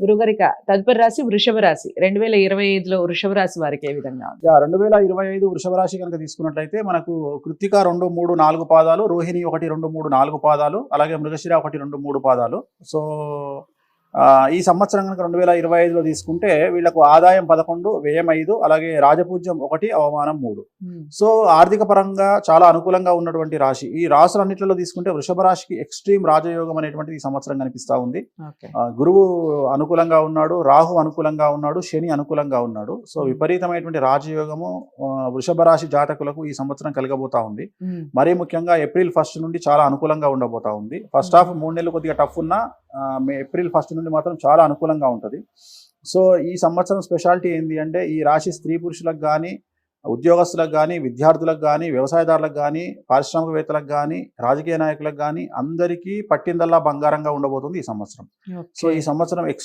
గురుగారిక తదుపరి రాశి వృషభ రాశి. 2025లో వృషభ రాశి వారికి ఏ విధంగా ఉంది? 2025 వృషభ రాశి కనుక తీసుకున్నట్లయితే మనకు కృత్తిక 2, 3, 4 పాదాలు, రోహిణి 1, 2, 3, 4 పాదాలు, అలాగే మృగశిర 1, 2, 3 పాదాలు. సో ఈ సంవత్సరం కనుక 2025లో తీసుకుంటే వీళ్ళకు ఆదాయం 11, వ్యయం 5, అలాగే రాజపూజ్యం 1, అవమానం 3. సో ఆర్థిక పరంగా చాలా అనుకూలంగా ఉన్నటువంటి రాశి. ఈ రాశులన్నింటిలో తీసుకుంటే వృషభ రాశికి ఎక్స్ట్రీమ్ రాజయోగం అనేటువంటిది ఈ సంవత్సరం కనిపిస్తూ ఉంది. గురువు అనుకూలంగా ఉన్నాడు, రాహు అనుకూలంగా ఉన్నాడు, శని అనుకూలంగా ఉన్నాడు. సో విపరీతమైనటువంటి రాజయోగము వృషభ రాశి జాతకులకు ఈ సంవత్సరం కలగబోతా ఉంది. మరీ ముఖ్యంగా ఏప్రిల్ 1 నుండి చాలా అనుకూలంగా ఉండబోతా ఉంది. ఫస్ట్ హాఫ్ 3 నెలలు కొద్దిగా టఫ్ ఉన్నా ఏప్రిల్ 1 నుండి మాత్రం చాలా అనుకూలంగా ఉంటుంది. సో ఈ సంవత్సరం స్పెషాలిటీ ఏంటి అంటే ఈ రాశి స్త్రీ పురుషులకు కానీ, ఉద్యోగస్తులకు కానీ, విద్యార్థులకు కానీ, వ్యవసాయదారులకు కానీ, పారిశ్రామికవేత్తలకు కానీ, రాజకీయ నాయకులకు కానీ అందరికీ పట్టిందల్లా బంగారంగా ఉండబోతుంది ఈ సంవత్సరం. సో ఈ సంవత్సరం